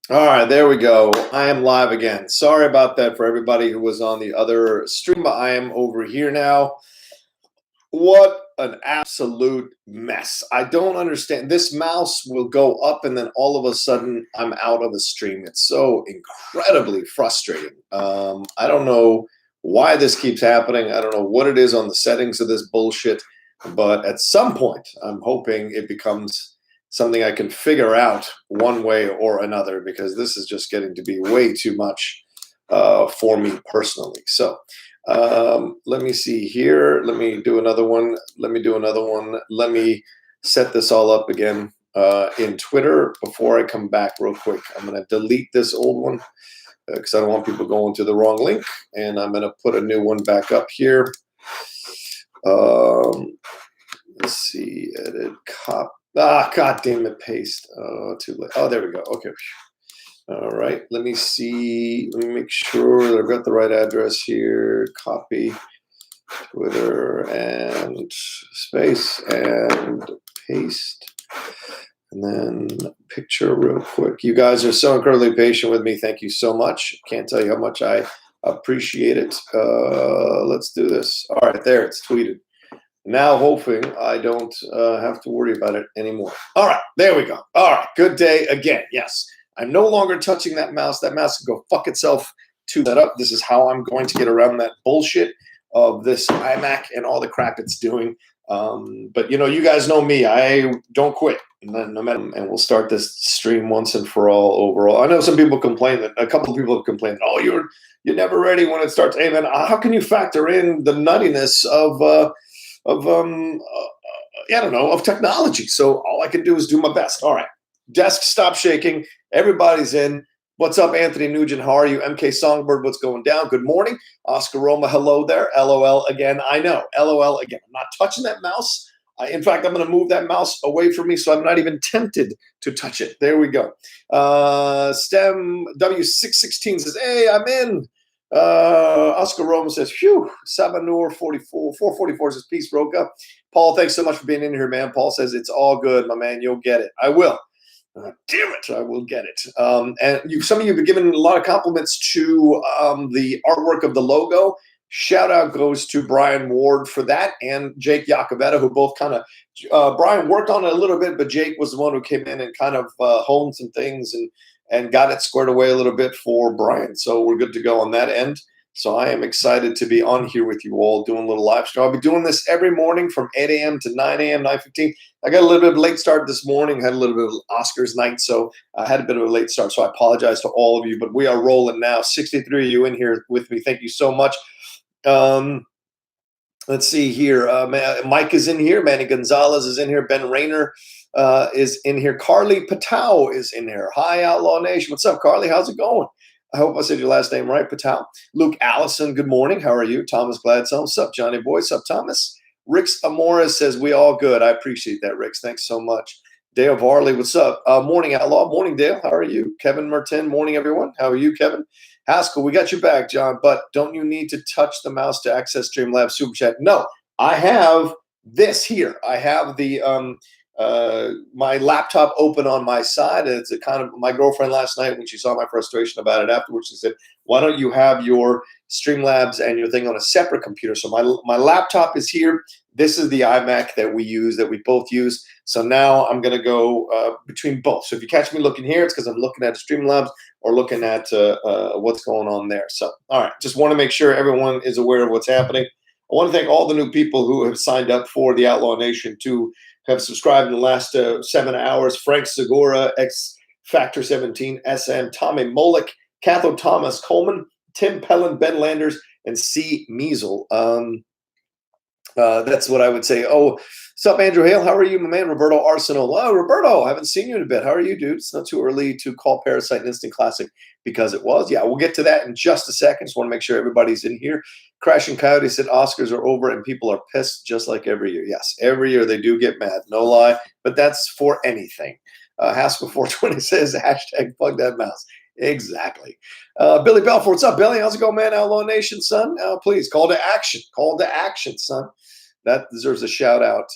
All right, there we go. I am live again. Sorry about that for everybody who was on the other stream, but I am over here now. What an absolute mess. I don't understand. This mouse will go up and then all of a sudden I'm out of the stream. It's so incredibly frustrating. I don't know why this keeps happening. I don't know what it is on the settings of this bullshit, but at some point, I'm hoping it becomes something I can figure out one way or another because this is just getting to be way too much for me personally. So, let me see here. Let me do another one. Let me set this all up again in Twitter before I come back real quick. I'm going to delete this old one because I don't want people going to the wrong link. And I'm going to put a new one back up here. Let's see. Edit. Copy. God damn it. Paste. Too late. Oh, there we go. Okay. All right, let me see. Let me make sure that I've got the right address here. Copy Twitter and space and paste. And then picture real quick. You guys are so incredibly patient with me. Thank you so much. Can't tell you how much I appreciate it. Let's do this. All right, there, it's tweeted. Now hoping I don't have to worry about it anymore. All right, there we go. All right, good day again. Yes. I'm no longer touching that mouse. That mouse can go fuck itself to set up. This is how I'm going to get around that bullshit of this iMac and all the crap it's doing. But you guys know me. I don't quit. No matter, and we'll start this stream once and for all. Overall, I know some people complain that a couple of people have complained. Oh, you're never ready when it starts. Hey man, how can you factor in the nuttiness of I don't know, of technology? So all I can do is do my best. All right. Desk, stop shaking. Everybody's in. What's up, Anthony Nugent? How are you? MK Songbird, what's going down? Good morning. Oscar Roma, hello there. LOL again. I know. LOL again. I'm not touching that mouse. In fact, I'm going to move that mouse away from me so I'm not even tempted to touch it. There we go. STEM W616 says, hey, I'm in. Oscar Roma says, phew. Sabanur 444 says, peace, Rocha. Paul, thanks so much for being in here, man. Paul says, it's all good, my man. You'll get it. I will. Damn it, I will get it. And some of you have been giving a lot of compliments to the artwork of the logo. Shout out goes to Brian Ward for that and Jake Iacovetta, who both kind of, Brian worked on it a little bit, but Jake was the one who came in and kind of honed some things and got it squared away a little bit for Brian. So we're good to go on that end. So I am excited to be on here with you all doing a little live stream. I'll be doing this every morning from 8 a.m. to 9 a.m., 9:15. I got a little bit of a late start this morning, had a little bit of Oscars night, so I had a bit of a late start. So I apologize to all of you, but we are rolling now. 63 of you in here with me. Thank you so much. Let's see here. Mike is in here. Manny Gonzalez is in here. Ben Rayner is in here. Carly Patow is in here. Hi, Outlaw Nation. What's up, Carly? How's it going? I hope I said your last name right, Patel. Luke Allison, good morning. How are you? Thomas Gladstone. What's up, Johnny Boy? What's up, Thomas? Rix Amoris says, we all good. I appreciate that, Rix. Thanks so much. Dale Varley, what's up? Morning, Outlaw. Morning, Dale. How are you? Kevin Merton, morning, everyone. How are you, Kevin? Haskell, we got your back, John, but don't you need to touch the mouse to access Streamlabs Super Chat? No, I have this here. I have the my laptop open on my side. It's a kind of, my girlfriend last night, when she saw my frustration about it afterwards, she said, why don't you have your Streamlabs and your thing on a separate computer? So my laptop is here. This is the iMac that we use, that we both use. So now I'm going to go between both. So if you catch me looking here, it's because I'm looking at Streamlabs or looking at what's going on there. So, all right, just want to make sure everyone is aware of what's happening. I want to thank all the new people who have signed up for the Outlaw Nation to have subscribed in the last 7 hours. Frank Segura, X Factor 17, SM, Tommy Molick, Catho Thomas Coleman, Tim Pellin, Ben Landers, and C. Measle. That's what I would say. Oh, what's up, Andrew Hale? How are you, my man? Roberto Arsenal. Oh, Roberto, I haven't seen you in a bit. How are you, dude? It's not too early to call Parasite an instant classic because it was. Yeah, we'll get to that in just a second. Just want to make sure everybody's in here. Crashing Coyote said Oscars are over and people are pissed just like every year. Yes, every year they do get mad. No lie, but that's for anything. Haskell 420 says hashtag plug that mouse. Exactly. Billy Belfort, what's up, Billy? How's it going, man? Outlaw Nation, son. Please call to action. Call to action, son. That deserves a shout out.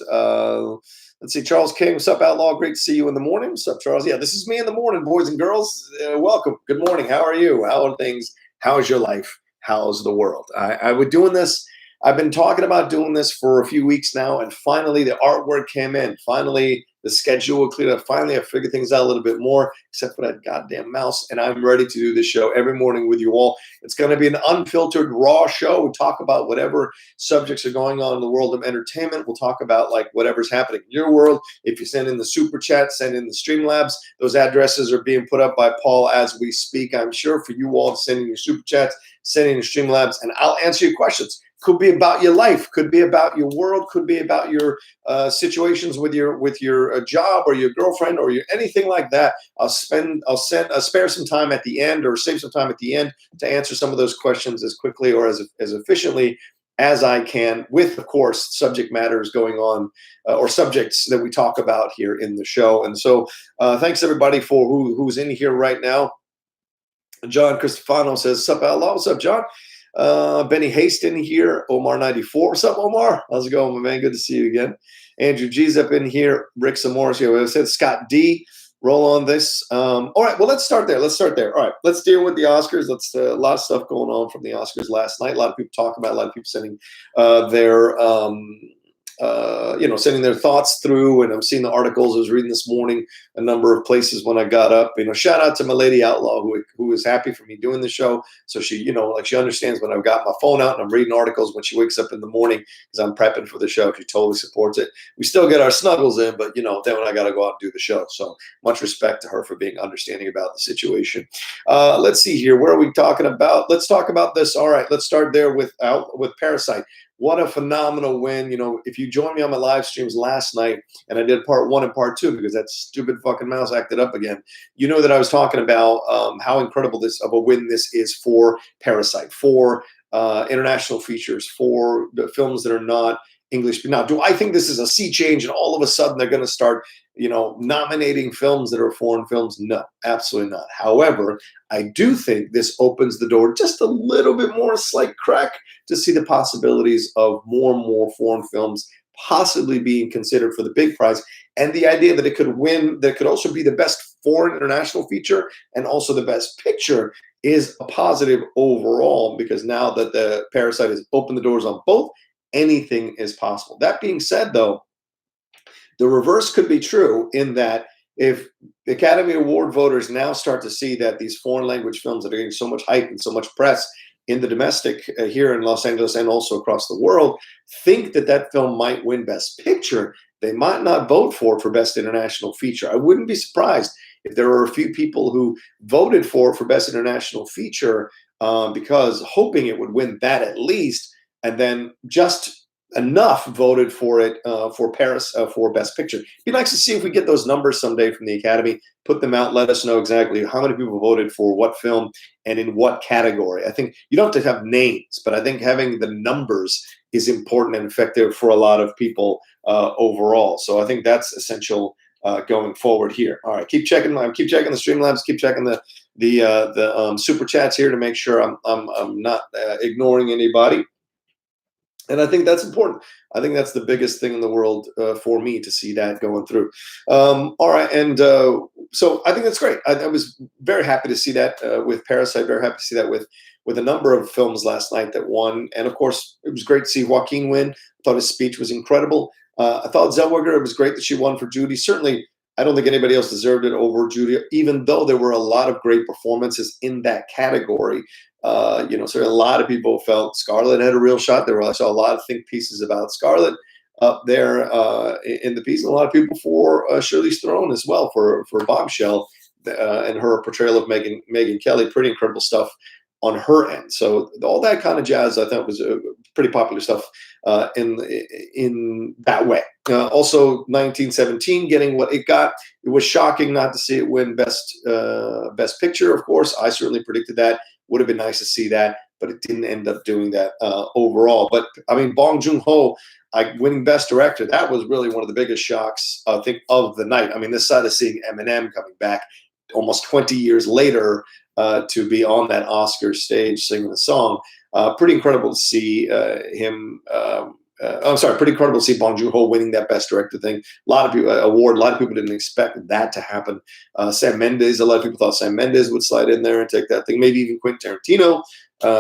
Let's see, Charles King. What's up, Outlaw? Great to see you in the morning. What's up, Charles? Yeah, this is me in the morning, boys and girls. Welcome. Good morning. How are you? How are things? How's your life? How's the world? I was doing this. I've been talking about doing this for a few weeks now, and finally the artwork came in. Finally, the schedule cleared up. Finally, I figured things out a little bit more, except for that goddamn mouse. And I'm ready to do this show every morning with you all. It's going to be an unfiltered, raw show. We talk about whatever subjects are going on in the world of entertainment. We'll talk about like whatever's happening in your world. If you send in the super chat, send in the Streamlabs. Those addresses are being put up by Paul as we speak. I'm sure for you all to send in your super chats, send in your Streamlabs, and I'll answer your questions. Could be about your life, could be about your world, could be about your situations with your job or your girlfriend or anything like that. I'll spare some time at the end, or save some time at the end to answer some of those questions as quickly or as efficiently as I can, with, of course, subject matters going on or subjects that we talk about here in the show. And so thanks everybody for who's in here right now. John Cristofano says, "Sup, Outlaw?" What's up, John? Benny Haston here. Omar 94. What's up, Omar? How's it going, my man? Good to see you again. Andrew G's up in here. Rick Samoris here. I said Scott D. Roll on this. All right. Well, let's start there. All right. Let's deal with the Oscars. A lot of stuff going on from the Oscars last night. A lot of people talking about. A lot of people sending sending their thoughts through, and I'm seeing the articles. I was reading this morning a number of places when I got up. Shout out to my lady Outlaw who is happy for me doing the show. So she, she understands when I've got my phone out and I'm reading articles when she wakes up in the morning because I'm prepping for the show. She totally supports it. We still get our snuggles in, but then when I got to go out and do the show. So much respect to her for being understanding about the situation. Let's see here. Where are we talking about? Let's talk about this. All right. Let's start there with Parasite. What a phenomenal win. If you joined me on my live streams last night, and I did part 1 and part 2 because that stupid fucking mouse acted up again, you know that I was talking about how incredible this of a win this is for Parasite, for international features, for the films that are not English. Now, do I think this is a sea change and all of a sudden they're going to start, nominating films that are foreign films? No, absolutely not. However, I do think this opens the door just a little bit more, a slight crack, to see the possibilities of more and more foreign films possibly being considered for the big prize. And the idea that it could win, that could also be the best foreign international feature and also the best picture, is a positive overall, because now that the Parasite has opened the doors on both, anything is possible. That being said, though, the reverse could be true, in that if the Academy Award voters now start to see that these foreign language films that are getting so much hype and so much press in the domestic here in Los Angeles and also across the world, think that film might win Best Picture, they might not vote for Best International Feature. I wouldn't be surprised if there were a few people who voted for Best International Feature because hoping it would win that at least, and then just enough voted for it for Paris for Best Picture. It'd be nice to see if we get those numbers someday from the Academy, put them out, let us know exactly how many people voted for what film and in what category. I think you don't have to have names, but I think having the numbers is important and effective for a lot of people overall. So I think that's essential going forward here. All right, keep checking the Streamlabs, keep checking the super chats here to make sure I'm not ignoring anybody. And I think that's important. I think that's the biggest thing in the world for me, to see that going through. All right. And so I think that's great. I was very happy to see that with Parasite, very happy to see that with a number of films last night that won. And of course, it was great to see Joaquin win. I thought his speech was incredible. I thought Zellweger, it was great that she won for Judy. Certainly, I don't think anybody else deserved it over Judy, even though there were a lot of great performances in that category. So a lot of people felt Scarlett had a real shot. I saw a lot of think pieces about Scarlett up there in the piece, and a lot of people for Charlize Theron as well for Bombshell and her portrayal of Megyn Kelly. Pretty incredible stuff on her end. So all that kind of jazz, I thought, was pretty popular stuff in that way. Also, 1917 getting what it got. It was shocking not to see it win Best Picture. Of course, I certainly predicted that. Would have been nice to see that, but it didn't end up doing that overall. But I mean, Bong Joon-ho winning Best Director, that was really one of the biggest shocks, I think, of the night. I mean, this side of seeing Eminem coming back almost 20 years later to be on that Oscar stage singing the song, pretty incredible to see him I'm sorry, pretty incredible to see Bong Joon-ho winning that Best Director thing. A lot of people award. A lot of people didn't expect that to happen. Sam Mendes. A lot of people thought Sam Mendes would slide in there and take that thing. Maybe even Quentin Tarantino,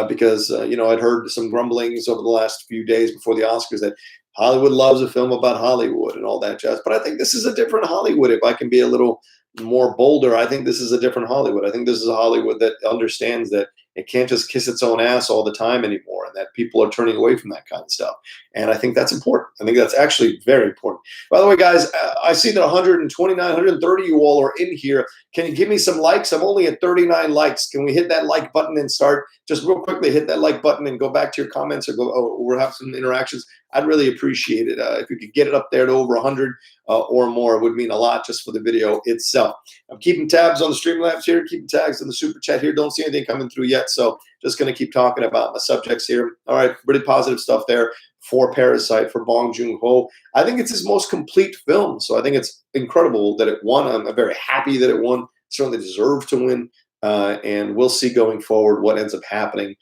because I'd heard some grumblings over the last few days before the Oscars that Hollywood loves a film about Hollywood and all that jazz. But I think this is a different Hollywood. If I can be a little more bolder, I think this is a different Hollywood. I think this is a Hollywood that understands that it can't just kiss its own ass all the time anymore, and that people are turning away from that kind of stuff. And I think that's important. I think that's actually very important. By the way, guys, I see that 129, 130 you all are in here. Can you give me some likes? I'm only at 39 likes. Can we hit that like button and start just real quickly? Hit that like button and go back to your comments, or we'll have some interactions. I'd really appreciate it if you could get it up there to over 100 or more. It would mean a lot just for the video itself. I'm keeping tabs on the Streamlabs here, keeping tags on the super chat here. Don't see anything coming through yet, so just going to keep talking about my subjects here. All right, pretty positive stuff there for Parasite, for Bong Joon-ho. I think it's his most complete film, so I think it's incredible that it won. I'm very happy that it won. It certainly deserved to win, and we'll see going forward what ends up happening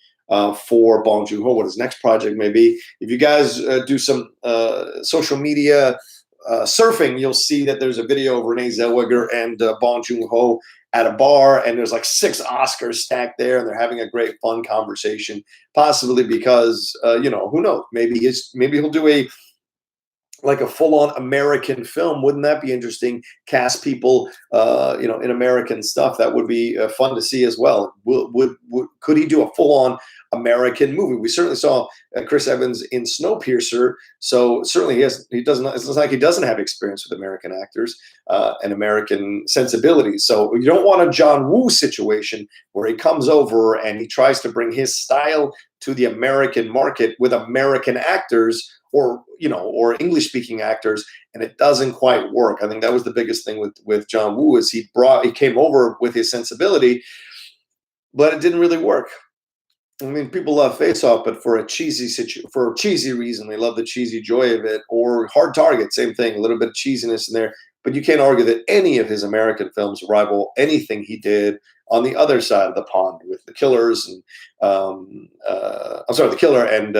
for Bong Joon-ho, what his next project may be. If you guys do some social media surfing, you'll see that there's a video of Renee Zellweger and Bong Joon-ho at a bar, and there's like 6 Oscars stacked there, and they're having a great fun conversation, possibly because who knows, maybe he'll do a full-on American film. Wouldn't that be interesting? Cast people in American stuff. That would be fun to see as well. Could he do a full-on American movie? We certainly saw Chris Evans in Snowpiercer, so certainly he doesn't. It's like he doesn't have experience with American actors and American sensibilities. So you don't want a John Woo situation where he comes over and he tries to bring his style to the American market with American actors, or English-speaking actors, and it doesn't quite work. I think that was the biggest thing with John Woo, is he came over with his sensibility, but it didn't really work. I mean, people love Face Off, but for a cheesy reason, they love the cheesy joy of it. Or Hard Target, same thing, a little bit of cheesiness in there. But you can't argue that any of his American films rival anything he did on the other side of the pond with The Killers and The Killer and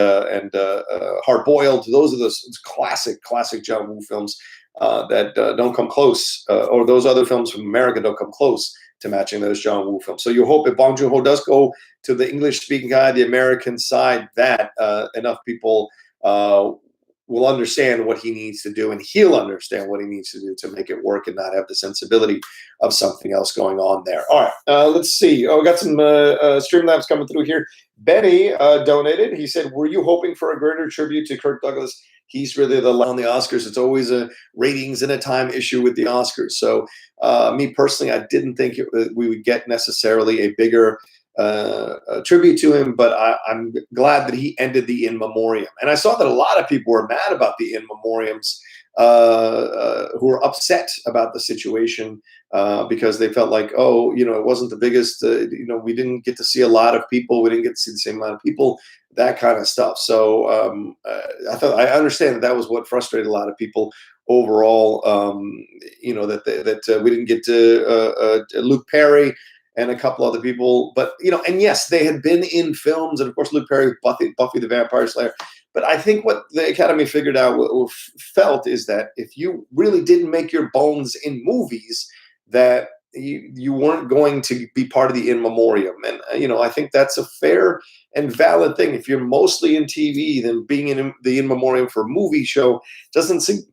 Hard Boiled. Those are those classic John Woo films that don't come close, or those other films from America don't come close to matching those John Woo films. So you hope if Bong Joon-ho does go to the English-speaking guy, the American side, that enough people will understand what he needs to do, and he'll understand what he needs to do to make it work and not have the sensibility of something else going on there. All right, let's see. Oh, we got some Streamlabs coming through here. Benny donated. He said, were you hoping for a greater tribute to Kirk Douglas? He's really on the Oscars. It's always a ratings and a time issue with the Oscars. So me personally, I didn't think we would get necessarily a bigger tribute to him, but I'm glad that he ended the in memoriam. And I saw that a lot of people were mad about the in memoriams, who were upset about the situation because they felt like, it wasn't the biggest, we didn't get to see a lot of people. We didn't get to see the same amount of people, that kind of stuff. So I understand that was what frustrated a lot of people overall, that we didn't get to Luke Perry and a couple other people, but and yes, they had been in films, and of course Luke Perry, Buffy the Vampire Slayer. But I think what the Academy figured out, felt, is that if you really didn't make your bones in movies, that you weren't going to be part of the in memoriam. And I think that's a fair and valid thing. If you're mostly in TV, then being in the in memoriam for a movie show doesn't seem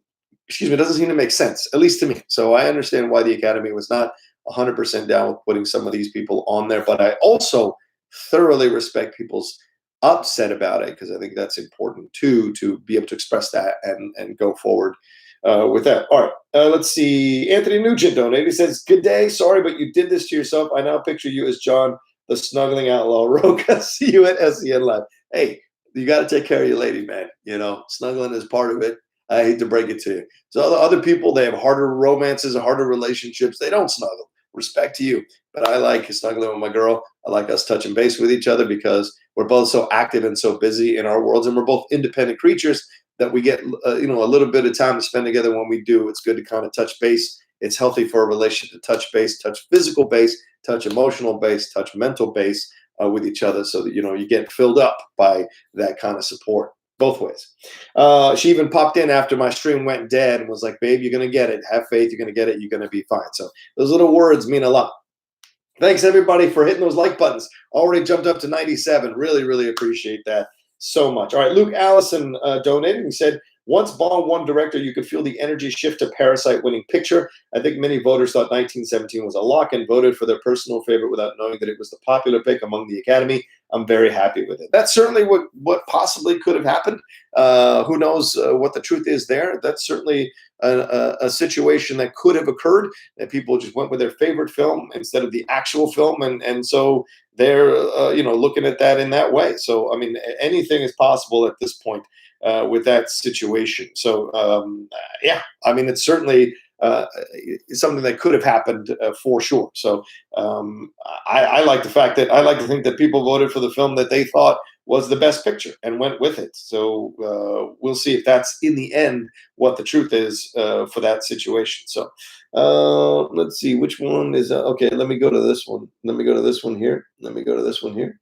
to make sense, at least to me. So I understand why the Academy was not 100% down with putting some of these people on there, but I also thoroughly respect people's upset about it, because I think that's important too, to be able to express that and go forward with that. All right, let's see. Anthony Nugent donated. He says, "Good day. Sorry, but you did this to yourself. I now picture you as John, the snuggling outlaw. Rocha, see you at SEN Live." Hey, you got to take care of your lady, man. Snuggling is part of it. I hate to break it to you. So other people, they have harder romances, harder relationships. They don't snuggle. Respect to you. But I like snuggling with my girl. I like us touching base with each other, because we're both so active and so busy in our worlds, and we're both independent creatures, that we get a little bit of time to spend together. When we do, it's good to kind of touch base. It's healthy for a relationship to touch base, touch physical base, touch emotional base, touch mental base with each other, so that you get filled up by that kind of support. both ways. She even popped in after my stream went dead and was like, "Babe, you're gonna get it. Have faith. You're gonna get it. You're gonna be fine." So those little words mean a lot. Thanks everybody for hitting those like buttons. Already jumped up to 97. Really, really appreciate that so much. All right, Luke Allison donated. He said, once Bond won director, you could feel the energy shift to Parasite winning picture. I think many voters thought 1917 was a lock and voted for their personal favorite without knowing that it was the popular pick among the Academy. I'm very happy with it. That's certainly what possibly could have happened. Who knows what the truth is there? That's certainly a situation that could have occurred, that people just went with their favorite film instead of the actual film, and so they're looking at that in that way. So I mean, anything is possible at this point with that situation. So yeah, I mean, it's certainly something that could have happened for sure. So I like the fact that I like to think that people voted for the film that they thought was the best picture and went with it. So we'll see if that's in the end what the truth is for that situation. So let's see which one is okay. Let me go to this one. Let me go to this one here. Let me go to this one here.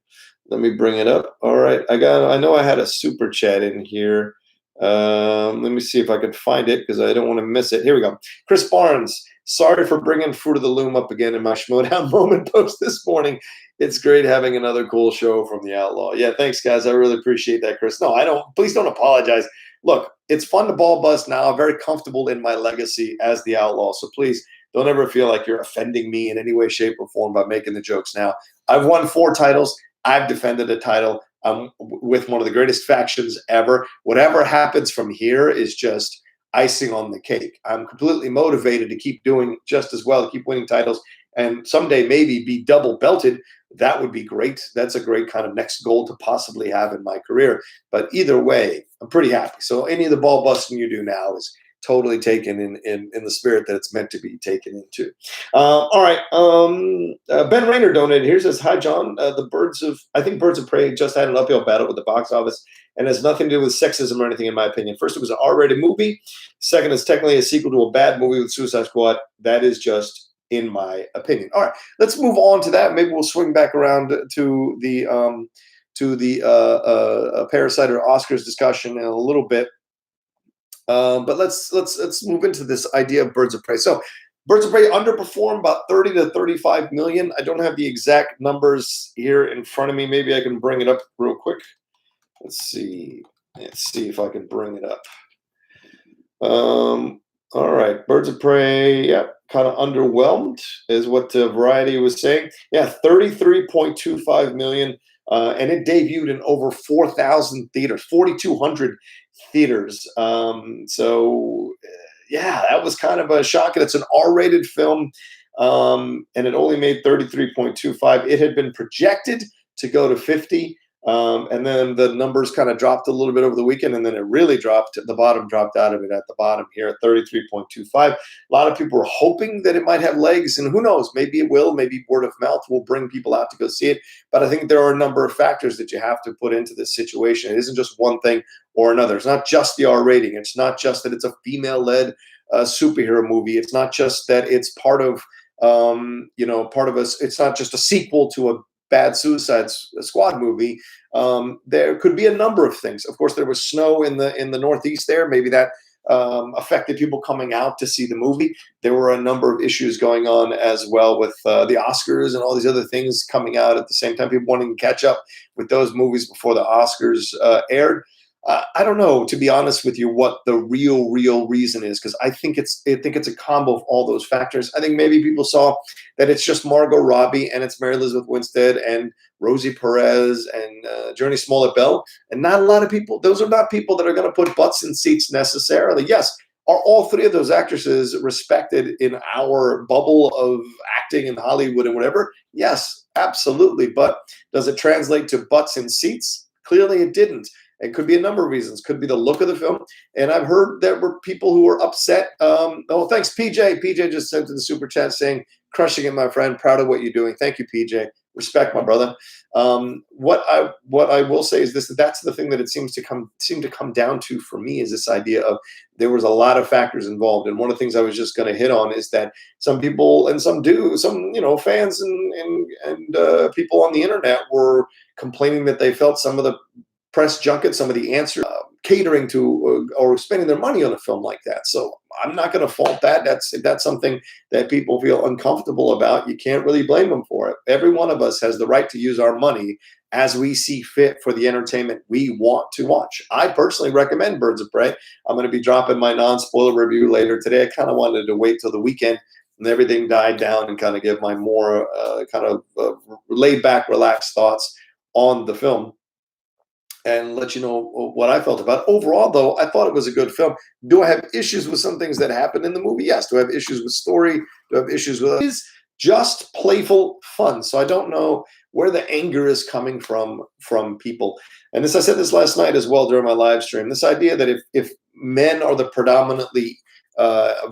Let me bring it up. All right, I know I had a super chat in here. Let me see if I can find it because I don't want to miss it. Here we go. Chris Barnes, sorry for bringing Fruit of the Loom up again in my Schmodown moment post this morning. It's great having another cool show from the Outlaw. Yeah, thanks, guys. I really appreciate that, Chris. No, I don't. Please don't apologize. Look, it's fun to ball bust now. I'm very comfortable in my legacy as the Outlaw. So please don't ever feel like you're offending me in any way, shape, or form by making the jokes now. I've won 4 titles. I've defended a title. I'm with one of the greatest factions ever. Whatever happens from here is just icing on the cake. I'm completely motivated to keep doing just as well, keep winning titles, and someday maybe be double belted. That would be great. That's a great kind of next goal to possibly have in my career. But either way, I'm pretty happy. So any of the ball busting you do now is totally taken in the spirit that it's meant to be taken into. All right. Ben Rayner donated here, says, hi, John. I think Birds of Prey just had an uphill battle with the box office and has nothing to do with sexism or anything, in my opinion. First, it was an R-rated movie. Second, it's technically a sequel to a bad movie with Suicide Squad. That is just in my opinion. All right, let's move on to that. Maybe we'll swing back around to the Parasite or Oscars discussion in a little bit. But let's move into this idea of Birds of Prey. So Birds of Prey underperformed about 30 to 35 million. I don't have the exact numbers here in front of me. Maybe I can bring it up real quick. Let's see if I can bring it up. All right, Birds of Prey, yeah, kind of underwhelmed is what Variety was saying. Yeah, 33.25 million, and it debuted in over 4,000 theaters, 4,200 theaters. So, yeah, that was kind of a shock. It's an R-rated film, and it only made 33.25. It had been projected to go to 50. And then the numbers kind of dropped a little bit over the weekend, and then it really dropped. The bottom dropped out of it at the bottom here at 33.25. A lot of people were hoping that it might have legs, and who knows, maybe it will. Maybe word of mouth will bring people out to go see it. But I think there are a number of factors that you have to put into this situation. It isn't just one thing or another. It's not just the R rating. It's not just that it's a female-led superhero movie. It's not just that it's part of it's not just a sequel to a bad Suicide Squad movie. There could be a number of things. Of course, there was snow in the Northeast there. Maybe that affected people coming out to see the movie. There were a number of issues going on as well with the Oscars and all these other things coming out at the same time. People wanting to catch up with those movies before the Oscars aired. I don't know, to be honest with you, what the real reason is, because I think it's a combo of all those factors. I think maybe people saw that it's just Margot Robbie and it's Mary Elizabeth Winstead and Rosie Perez and Journey Smollett-Bell, and not a lot of people. Those are not people that are going to put butts in seats necessarily. Yes, are all 3 of those actresses respected in our bubble of acting in Hollywood and whatever? Yes, absolutely. But does it translate to butts in seats? Clearly, it didn't. It could be a number of reasons. Could be the look of the film. And I've heard there were people who were upset. Oh, thanks, PJ. PJ just sent in the super chat saying, crushing it, my friend. Proud of what you're doing. Thank you, PJ. Respect, my brother. What I will say is this: that's the thing that it seem to come down to for me, is this idea of there was a lot of factors involved. And one of the things I was just going to hit on is that some people and some fans and people on the internet were complaining that they felt some of the press junket, some of the answers, catering to or spending their money on a film like that. So I'm not going to fault that. If that's something that people feel uncomfortable about, you can't really blame them for it. Every one of us has the right to use our money as we see fit for the entertainment we want to watch. I personally recommend Birds of Prey. I'm going to be dropping my non-spoiler review later today. I kind of wanted to wait till the weekend and everything died down and kind of give my more laid back, relaxed thoughts on the film and let you know what I felt about it. Overall, though, I thought it was a good film. Do I have issues with some things that happened in the movie? Yes. Do I have issues with story? Do I have issues with it? It's just playful fun. So I don't know where the anger is coming from people. And this, I said this last night as well during my live stream. This idea that if men are the predominantly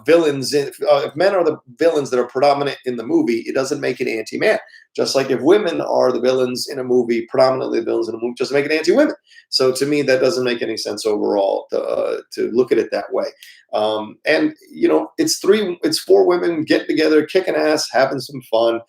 villains, if men are the villains that are predominant in the movie, it doesn't make it anti-man. Just like if women are the villains in a movie, predominantly the villains in a movie, just make it anti-women. So to me, that doesn't make any sense overall to look at it that way. And it's four women getting together, kicking ass, having some fun.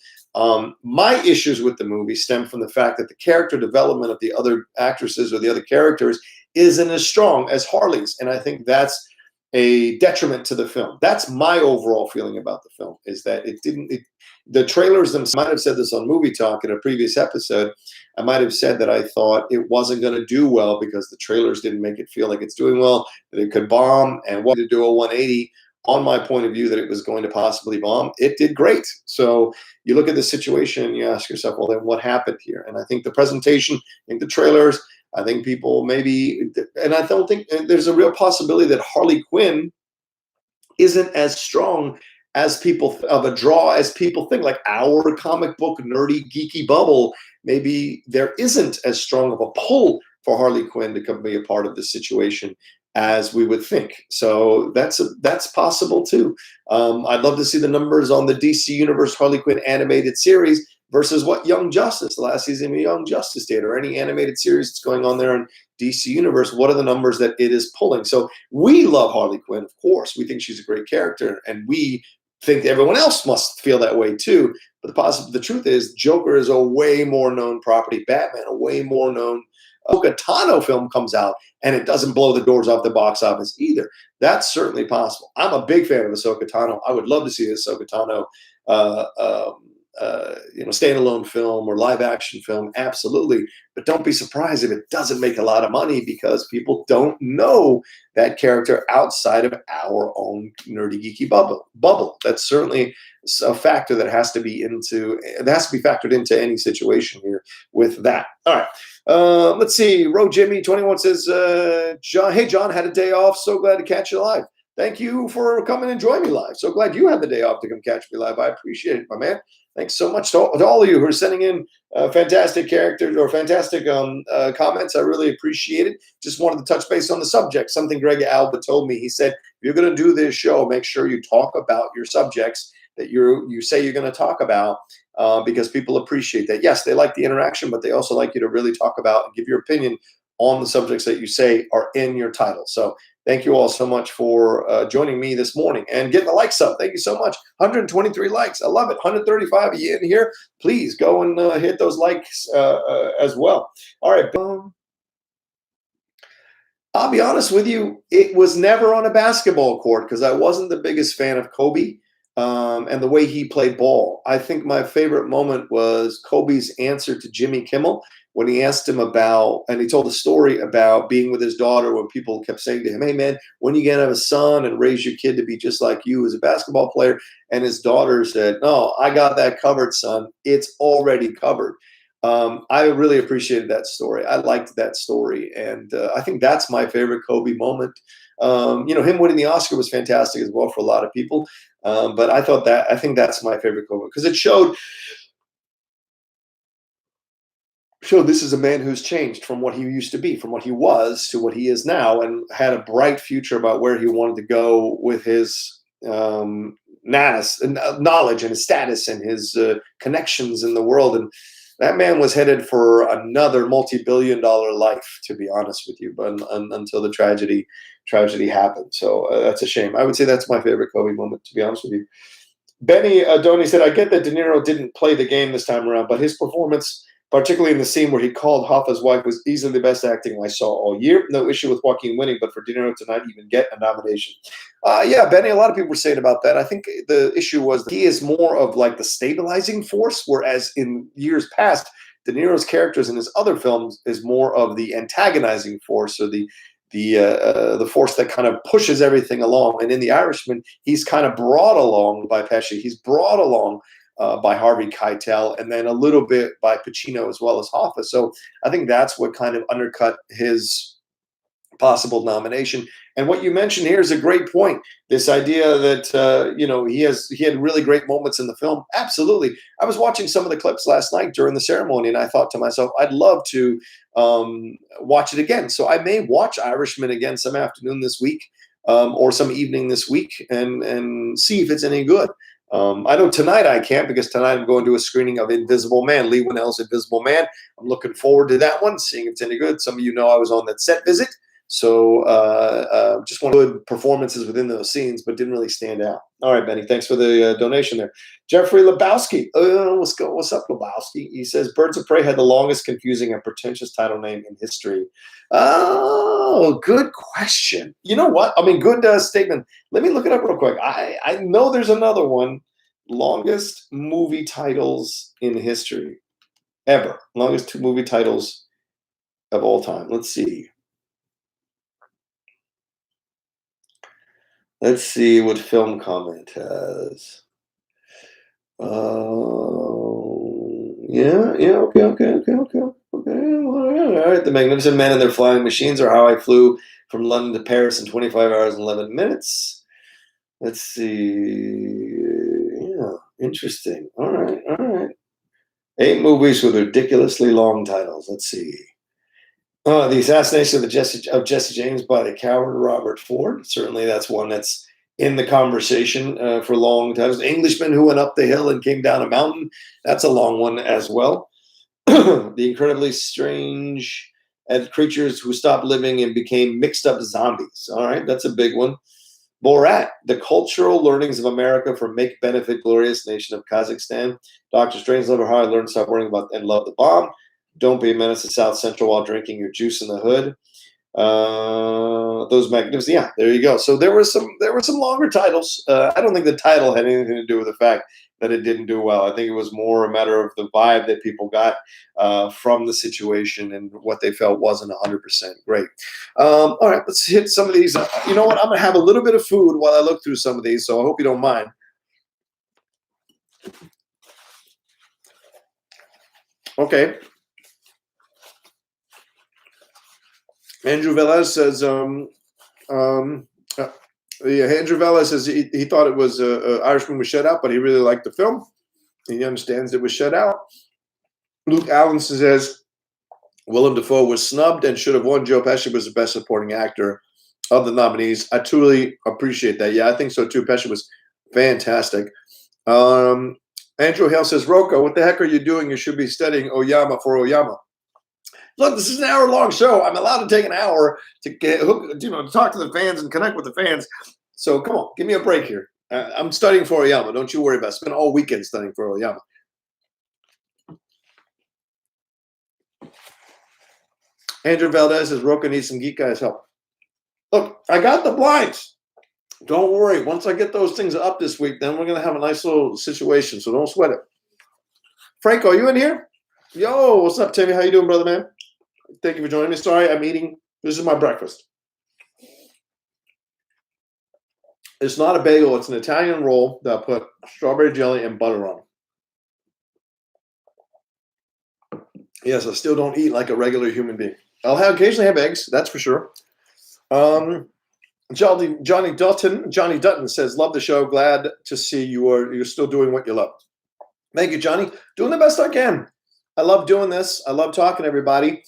My issues with the movie stem from the fact that the character development of the other actresses or the other characters isn't as strong as Harley's, and I think that's a detriment to the film. That's my overall feeling about the film, is that the trailers themselves, I might have said this on Movie Talk in a previous episode, I might have said that I thought it wasn't going to do well because the trailers didn't make it feel like it's doing well, that it could bomb, and wanted to do a 180 on my point of view that it was going to possibly bomb. It did great. So you look at the situation and you ask yourself, well, then what happened here? And I think the presentation, I think the trailers, I think people maybe, and I don't think there's a real possibility that Harley Quinn isn't as strong as people of a draw as people think. Like our comic book nerdy geeky bubble, maybe there isn't as strong of a pull for Harley Quinn to come be a part of this situation as we would think. So that's possible too. I'd love to see the numbers on the DC Universe Harley Quinn animated series versus what Young Justice, the last season of Young Justice did, or any animated series that's going on there in DC Universe. What are the numbers that it is pulling? So we love Harley Quinn, of course. We think she's a great character, and we think everyone else must feel that way too. But the truth is, Joker is a way more known property. Batman, a way more known. Ahsoka Tano film comes out and it doesn't blow the doors off the box office either. That's certainly possible. I'm a big fan of Ahsoka Tano. I would love to see Ahsoka Tano standalone film or live action film, absolutely. But don't be surprised if it doesn't make a lot of money because people don't know that character outside of our own nerdy geeky bubble. That's certainly a factor that has to be factored into any situation here with that. All right. Let's see. Ro Jimmy 21 says, John, hey John, had a day off. So glad to catch you live. Thank you for coming and join me live. So glad you had the day off to come catch me live. I appreciate it, my man. Thanks so much to all of you who are sending in fantastic characters or fantastic comments. I really appreciate it. Just wanted to touch base on the subject. Something Greg Alba told me. He said, if you're going to do this show, make sure you talk about your subjects that you say you're going to talk about because people appreciate that. Yes, they like the interaction, but they also like you to really talk about and give your opinion on the subjects that you say are in your title. So thank you all so much for joining me this morning and getting the likes up. Thank you so much. 123 likes. I love it. 135 of you in here. Please go and hit those likes as well. All right. I'll be honest with you. It was never on a basketball court because I wasn't the biggest fan of Kobe and the way he played ball. I think my favorite moment was Kobe's answer to Jimmy Kimmel when he asked him about, and he told a story about being with his daughter when people kept saying to him, hey man, when you gonna have a son and raise your kid to be just like you as a basketball player? And his daughter said, no, I got that covered, son. It's already covered. I really appreciated that story. I liked that story. And I think that's my favorite Kobe moment. Him winning the Oscar was fantastic as well for a lot of people. But I think that's my favorite Kobe because it showed this is a man who's changed from what he used to be, from what he was to what he is now, and had a bright future about where he wanted to go with his knowledge and his status and his connections in the world. And that man was headed for another multi-billion-dollar life, to be honest with you, but until the tragedy happened. So that's a shame. I would say that's my favorite Kobe moment, to be honest with you. Benny Doney said, I get that De Niro didn't play the game this time around, but his performance particularly in the scene where he called Hoffa's wife, was easily the best acting I saw all year. No issue with Joaquin winning, but for De Niro to not even get a nomination. Yeah, Benny, a lot of people were saying about that. I think the issue was that he is more of like the stabilizing force, whereas in years past, De Niro's characters in his other films is more of the antagonizing force, or the force that kind of pushes everything along. And in The Irishman, he's kind of brought along by Pesci. He's brought along by Harvey Keitel, and then a little bit by Pacino as well as Hoffa. So I think that's what kind of undercut his possible nomination. And what you mentioned here is a great point. This idea that he had really great moments in the film. Absolutely. I was watching some of the clips last night during the ceremony, and I thought to myself, I'd love to watch it again. So I may watch Irishman again some afternoon this week, or some evening this week, and see if it's any good. I know tonight I can't, because tonight I'm going to a screening of Invisible Man, Lee Winnell's Invisible Man. I'm looking forward to that one, seeing if it's any good. Some of you know I was on that set visit. So just one good performances within those scenes, but didn't really stand out. All right, Benny, thanks for the donation there. Jeffrey Lebowski. What's up, Lebowski? He says, Birds of Prey had the longest, confusing, and pretentious title name in history. Oh, good question. You know what? I mean, good statement. Let me look it up real quick. I know there's another one. Longest movie titles in history ever. Longest two movie titles of all time. Let's see. Let's see what Film Comment has. Okay. All right. The Magnificent Men and Their Flying Machines, or How I Flew from London to Paris in 25 hours and 11 minutes. Let's see. Yeah, interesting. All right. 8 movies with ridiculously long titles. Let's see. The Assassination of Jesse James by the coward Robert Ford. Certainly that's one that's in the conversation for long times. The Englishman Who Went Up the Hill and Came Down a Mountain. That's a long one as well. The Incredibly Strange Creatures Who Stopped Living and Became Mixed Up Zombies. All right, that's a big one. Borat, The Cultural Learnings of America for Make Benefit Glorious Nation of Kazakhstan. Dr. Strangelove, or How I Learned to Stop Worrying About and Love the Bomb. Don't Be a Menace to South Central While Drinking Your Juice in the Hood. Those Magnificent. Yeah, there you go. So there were some longer titles. I don't think the title had anything to do with the fact that it didn't do well. I think it was more a matter of the vibe that people got from the situation and what they felt wasn't 100% great. All right, let's hit some of these. You know what? I'm going to have a little bit of food while I look through some of these, so I hope you don't mind. Okay. Andrew Velez says, Andrew Velez says he thought it was Irishman was shut out, but he really liked the film. He understands it was shut out. Luke Allen says Willem Dafoe was snubbed and should have won. Joe Pesci was the best supporting actor of the nominees. I truly appreciate that. Yeah, I think so too. Pesci was fantastic. Andrew Hale says, Rocha, what the heck are you doing? You should be studying Oyama for Oyama. Look, this is an hour-long show. I'm allowed to take an hour to to talk to the fans and connect with the fans. So come on, give me a break here. I'm studying for Oyama. Don't you worry about it. I spent all weekend studying for Oyama. Andrew Valdez says, Rocha needs some Geek Guys help. Look, I got the blinds. Don't worry. Once I get those things up this week, then we're going to have a nice little situation, so don't sweat it. Franco, you in here? Yo, what's up, Timmy? How you doing, brother, man? Thank you for joining me. Sorry, I'm eating. This is my breakfast. It's not a bagel. It's an Italian roll that I put strawberry jelly and butter on. Yes, I still don't eat like a regular human being. I'll occasionally have eggs, that's for sure. Johnny Dutton says, love the show. Glad to see you're still doing what you love. Thank you, Johnny. Doing the best I can. I love doing this. I love talking to everybody.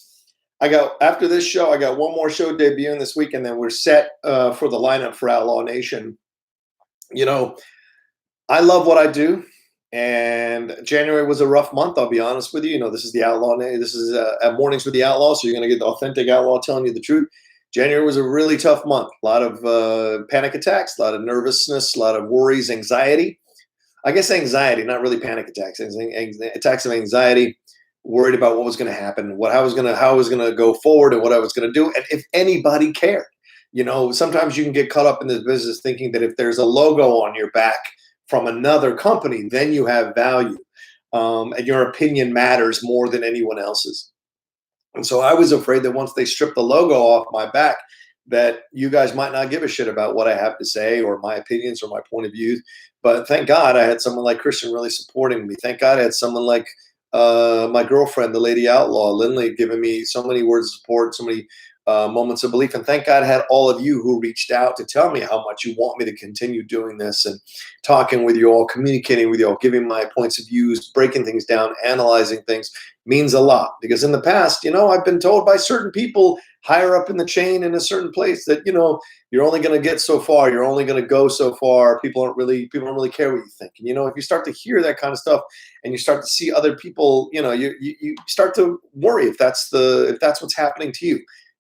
After this show, I got one more show debuting this week, and then we're set for the lineup for Outlaw Nation. You know, I love what I do, and January was a rough month, I'll be honest with you. You know, this is the Outlaw. This is Mornings with the Outlaw, so you're going to get the authentic Outlaw telling you the truth. January was a really tough month. A lot of panic attacks, a lot of nervousness, a lot of worries, anxiety. I guess anxiety, not really panic attacks. Attacks of anxiety. worried about what was going to happen, how I was going to go forward, and what I was going to do, and if anybody cared. Sometimes you can get caught up in this business thinking that if there's a logo on your back from another company, then you have value, and your opinion matters more than anyone else's. And so I was afraid that once they stripped the logo off my back, that you guys might not give a shit about what I have to say or my opinions or my point of view. But thank God I had someone like Christian really supporting me. Thank God I had someone like my girlfriend, the lady Outlaw, Lindley, giving me so many words of support, so many moments of belief. And thank God I had all of you who reached out to tell me how much you want me to continue doing this and talking with you all, communicating with you all, giving my points of views, breaking things down, analyzing things means a lot. Because in the past, I've been told by certain people higher up in the chain in a certain place that, you're only going to get so far. You're only going to go so far. People don't really care what you think. And, if you start to hear that kind of stuff and you start to see other people, you start to worry if that's what's happening to you.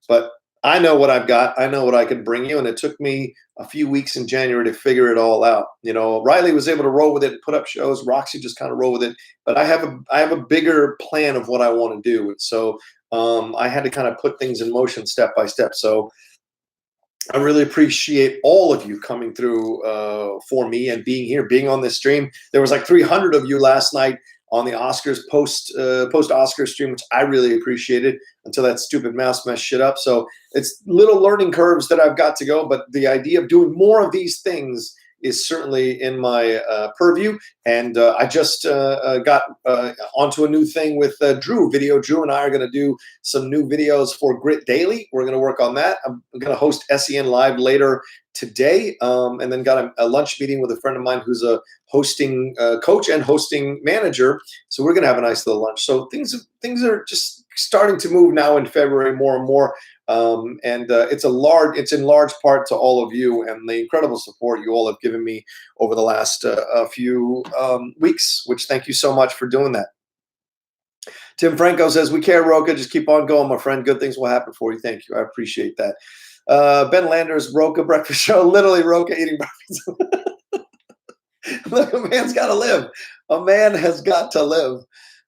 But I know what I've got. I know what I can bring you. And it took me a few weeks in January to figure it all out. Riley was able to roll with it and put up shows. Roxy just kind of roll with it. But I have a bigger plan of what I want to do. And so I had to kind of put things in motion step by step. So I really appreciate all of you coming through for me and being here, being on this stream. There was like 300 of you last night on the Oscars post Oscar stream, which I really appreciated until that stupid mouse messed shit up. So it's little learning curves that I've got to go, but the idea of doing more of these things is certainly in my purview. And I just got onto a new thing with Drew. Drew and I are going to do some new videos for Grit Daily. We're going to work on that. I'm going to host SEN Live later today, and then got a lunch meeting with a friend of mine who's a hosting coach and hosting manager. So we're going to have a nice little lunch. So things are just starting to move now in February more and more. And it's in large part to all of you and the incredible support you all have given me over the last few weeks, which thank you so much for doing that. Tim Franco says, we care, Rocha. Just keep on going, my friend. Good things will happen for you. Thank you. I appreciate that. Ben Landers, Rocha Breakfast Show. Literally, Rocha eating breakfast. Look, a man's got to live. A man has got to live.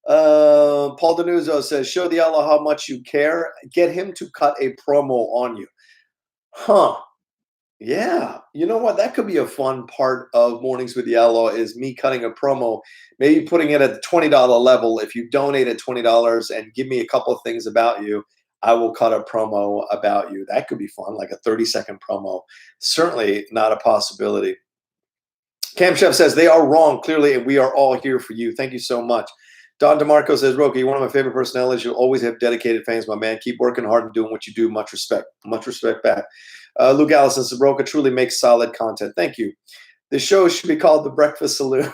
Paul Denuzzo says, show the Outlaw how much you care. Get him to cut a promo on you. Huh. Yeah. You know what? That could be a fun part of Mornings with the Outlaw is me cutting a promo, maybe putting it at the $20 level. If you donate at $20 and give me a couple of things about you, I will cut a promo about you. That could be fun, like a 30-second promo. Certainly not a possibility. Cam Chef says, they are wrong, clearly, and we are all here for you. Thank you so much. Don DeMarco says, Rocha, you're one of my favorite personalities. You'll always have dedicated fans, my man. Keep working hard and doing what you do. Much respect. Much respect back. Luke Allison says, Rocha truly makes solid content. Thank you. The show should be called The Breakfast Saloon.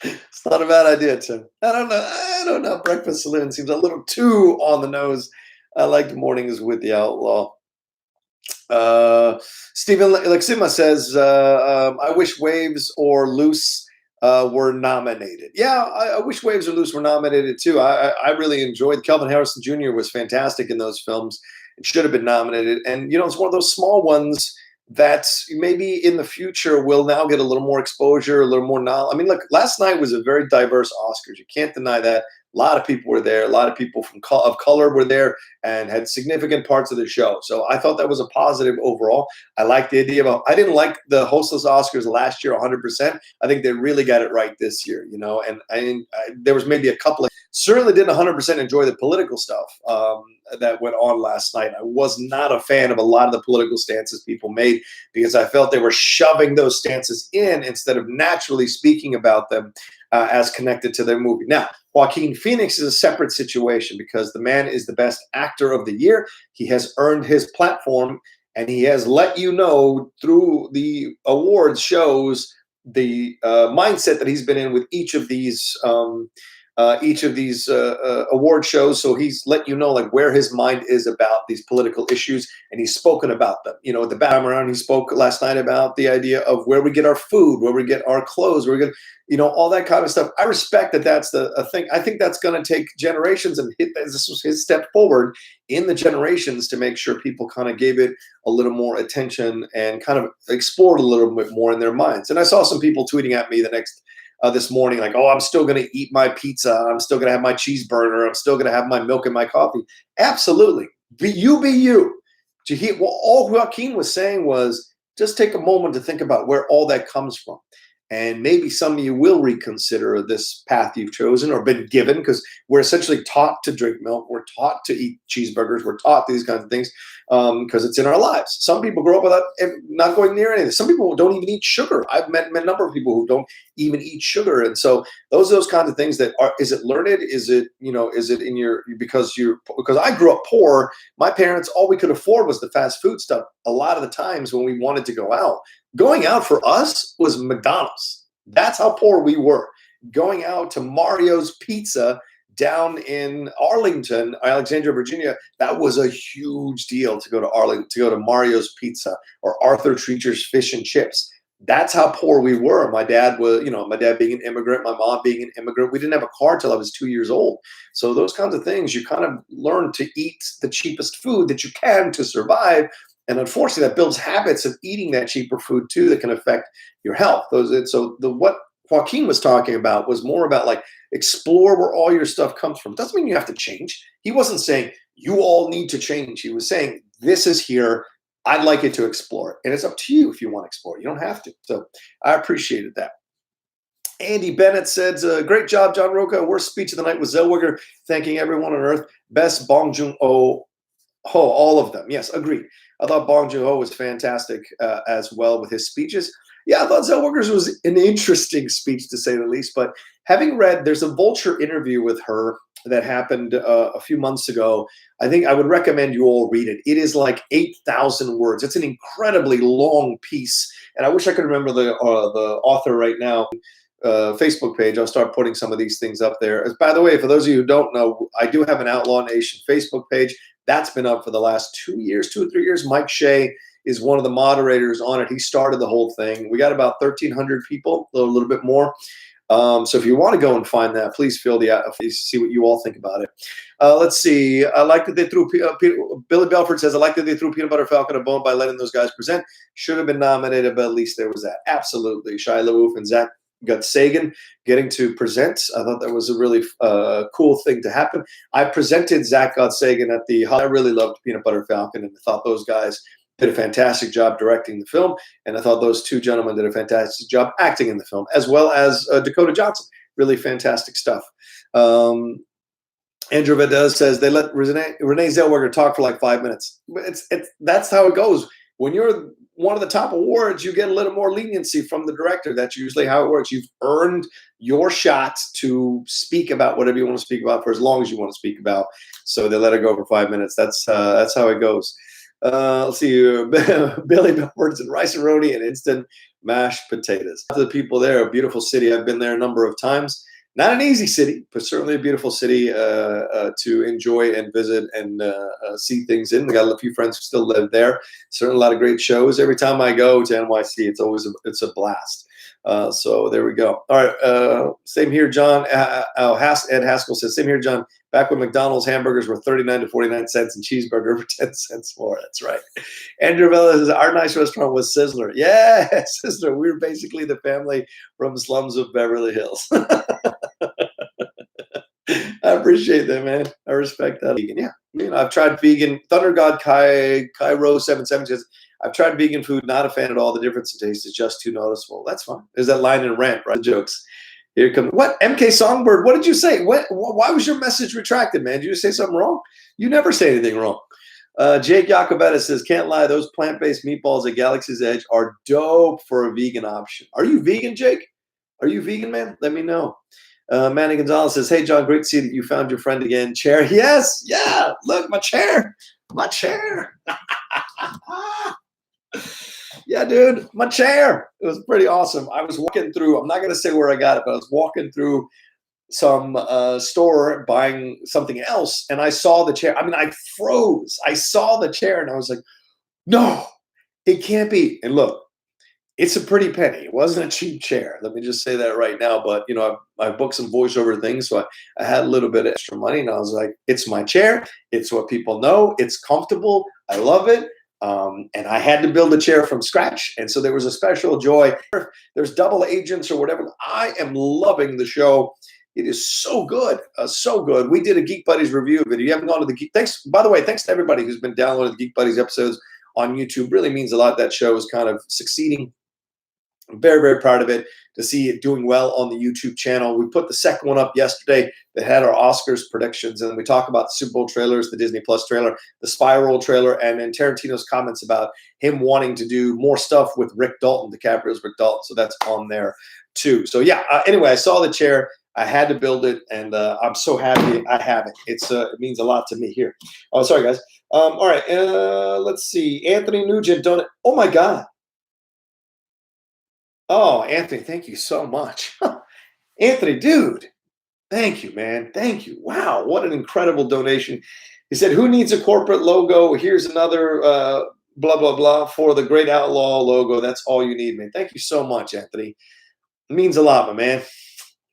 It's not a bad idea, Tim. I don't know. Breakfast Saloon seems a little too on the nose. I like Mornings with the Outlaw. Stephen Lexima says, I wish Waves or Loose were nominated. Yeah, I wish Waves or Loose were nominated too. I really enjoyed Kelvin Harrison Jr. was fantastic in those films. It should have been nominated. And, it's one of those small ones that maybe in the future will now get a little more exposure, a little more knowledge. I mean, look, last night was a very diverse Oscars. You can't deny that. A lot of people were there. A lot of people of color were there and had significant parts of the show. So I thought that was a positive overall. I liked the idea of, I didn't like the hostless Oscars last year 100%. I think they really got it right this year, and there was maybe a couple of, certainly didn't 100% enjoy the political stuff that went on last night. I was not a fan of a lot of the political stances people made because I felt they were shoving those stances in instead of naturally speaking about them as connected to their movie. Now, Joaquin Phoenix is a separate situation because the man is the best actor of the year. He has earned his platform, and he has let you know through the awards shows the mindset that he's been in with each of these award shows. So he's let you know like where his mind is about these political issues, and he's spoken about them. At the back around, he spoke last night about the idea of where we get our food, where we get our clothes, where we get, all that kind of stuff. I respect that that's a thing. I think that's going to take generations, and this was his step forward in the generations to make sure people kind of gave it a little more attention and kind of explored a little bit more in their minds. And I saw some people tweeting at me the next this morning, like, oh, I'm still going to eat my pizza. I'm still going to have my cheeseburger. I'm still going to have my milk and my coffee. Absolutely. Be you, be you. Well, all Joaquin was saying was just take a moment to think about where all that comes from. And maybe some of you will reconsider this path you've chosen or been given, because we're essentially taught to drink milk. We're taught to eat cheeseburgers. We're taught these kinds of things because it's in our lives. Some people grow up without not going near anything. Some people don't even eat sugar. I've met a number of people who don't even eat sugar. And so those kinds of things that are, is it learned? Is it, is it in your, because I grew up poor. My parents, all we could afford was the fast food stuff. A lot of the times when we wanted to go out, going out for us was McDonald's. That's how poor we were. Going out to Mario's Pizza down in Arlington, Alexandria, Virginia, that was a huge deal to go to Arlington, to go to Mario's Pizza or Arthur Treacher's Fish and Chips. That's how poor we were. My dad was, my dad being an immigrant, my mom being an immigrant. We didn't have a car till I was 2 years old. So those kinds of things, you kind of learn to eat the cheapest food that you can to survive. And unfortunately, that builds habits of eating that cheaper food too that can affect your health. What Joaquin was talking about was more about like explore where all your stuff comes from. Doesn't mean you have to change. He wasn't saying you all need to change. He was saying this is here. I'd like you to explore it. And it's up to you if you want to explore it. You don't have to. So I appreciated that. Andy Bennett says, great job, John Rocha. Worst speech of the night was Zellweger, thanking everyone on earth. Best Bong Joon-ho. All of them. Yes, agreed. I thought Bong Joon-ho was fantastic as well with his speeches. Yeah, I thought Zellweger's was an interesting speech, to say the least. But having read, there's a Vulture interview with her that happened a few months ago. I think I would recommend you all read it. It is like 8,000 words. It's an incredibly long piece. And I wish I could remember the author right now. Facebook page. I'll start putting some of these things up there. By the way, for those of you who don't know, I do have an Outlaw Nation Facebook page. That's been up for the last 2 or 3 years. Mike Shea is one of the moderators on it. He started the whole thing. We got about 1,300 people, a little bit more. So if you want to go and find that, please see what you all think about it. Let's see. I like that they threw Billy Belford says, I like that they threw Peanut Butter Falcon a bone by letting those guys present. Should have been nominated, but at least there was that. Absolutely. Shia LaBeouf and Zach Sagan getting to present. I thought that was a really cool thing to happen. I presented Zach Sagan at the I really loved Peanut Butter Falcon, and I thought those guys did a fantastic job directing the film, and I thought those two gentlemen did a fantastic job acting in the film, as well as Dakota Johnson. Really fantastic stuff. Andrew Vedez says they let Renee Zellweger talk for like 5 minutes. That's how it goes. When you're one of the top awards, you get a little more leniency from the director. That's usually how it works. You've earned your shot to speak about whatever you want to speak about for as long as you want to speak about. So they let her go for 5 minutes. That's how it goes. Let's see. Billy Belford's and rice and roni and instant mashed potatoes. To the people there, a beautiful city. I've been there a number of times. Not an easy city, but certainly a beautiful city to enjoy and visit and see things in. We got a few friends who still live there. Certainly a lot of great shows. Every time I go to NYC, it's a blast. So there we go. All right. Same here, John. Ed Haskell says, same here, John. Back when McDonald's hamburgers were 39 to 49 cents and cheeseburger for 10 cents more. That's right. Andrew Vela says, our nice restaurant was Sizzler. Yeah, Sizzler. We were basically the family from the slums of Beverly Hills. I appreciate that, man. I respect that. Vegan, yeah. I've tried vegan. Thunder God Cairo 77 says, I've tried vegan food. Not a fan at all. The difference in taste is just too noticeable. That's fine. There's that line in Rant, right? The jokes. Here comes what? MK Songbird. What did you say? Why was your message retracted, man? Did you say something wrong? You never say anything wrong. Jake Jacobetta says, can't lie. Those plant-based meatballs at Galaxy's Edge are dope for a vegan option. Are you vegan, Jake? Are you vegan, man? Let me know. Manny Gonzalez says, hey, John, great to see that you found your friend again. Chair. Yes. Yeah. Look, my chair. My chair. Yeah, dude, my chair. It was pretty awesome. I was walking through, I'm not going to say where I got it, but I was walking through some store buying something else, and I saw the chair. I mean, I froze. I saw the chair, and I was like, no, it can't be. And look, it's a pretty penny. It wasn't a cheap chair. Let me just say that right now. But, I booked some voiceover things, so I had a little bit of extra money, and I was like, it's my chair. It's what people know. It's comfortable. I love it. And I had to build a chair from scratch. And so there was a special joy. There's double agents or whatever. I am loving the show. It is so good, so good. We did a Geek Buddies review of it. If you haven't gone to the Geek, thanks. By the way, thanks to everybody who's been downloading the Geek Buddies episodes on YouTube. Really means a lot. That show is kind of succeeding. I'm very, very proud of it to see it doing well on the YouTube channel. We put the second one up yesterday that had our Oscars predictions, and we talk about the Super Bowl trailers, the Disney Plus trailer, the Spiral trailer, and then Tarantino's comments about him wanting to do more stuff with Rick Dalton, DiCaprio's Rick Dalton. So that's on there too. So yeah, anyway, I saw the chair. I had to build it, and I'm so happy I have it. It means a lot to me here. Oh, sorry, guys. All right, let's see. Anthony Nugent, oh my God. Oh, Anthony, thank you so much. Anthony, dude, thank you, man. Thank you. Wow, what an incredible donation. He said, who needs a corporate logo? Here's another blah, blah, blah for the Great Outlaw logo. That's all you need, man. Thank you so much, Anthony. It means a lot, my man.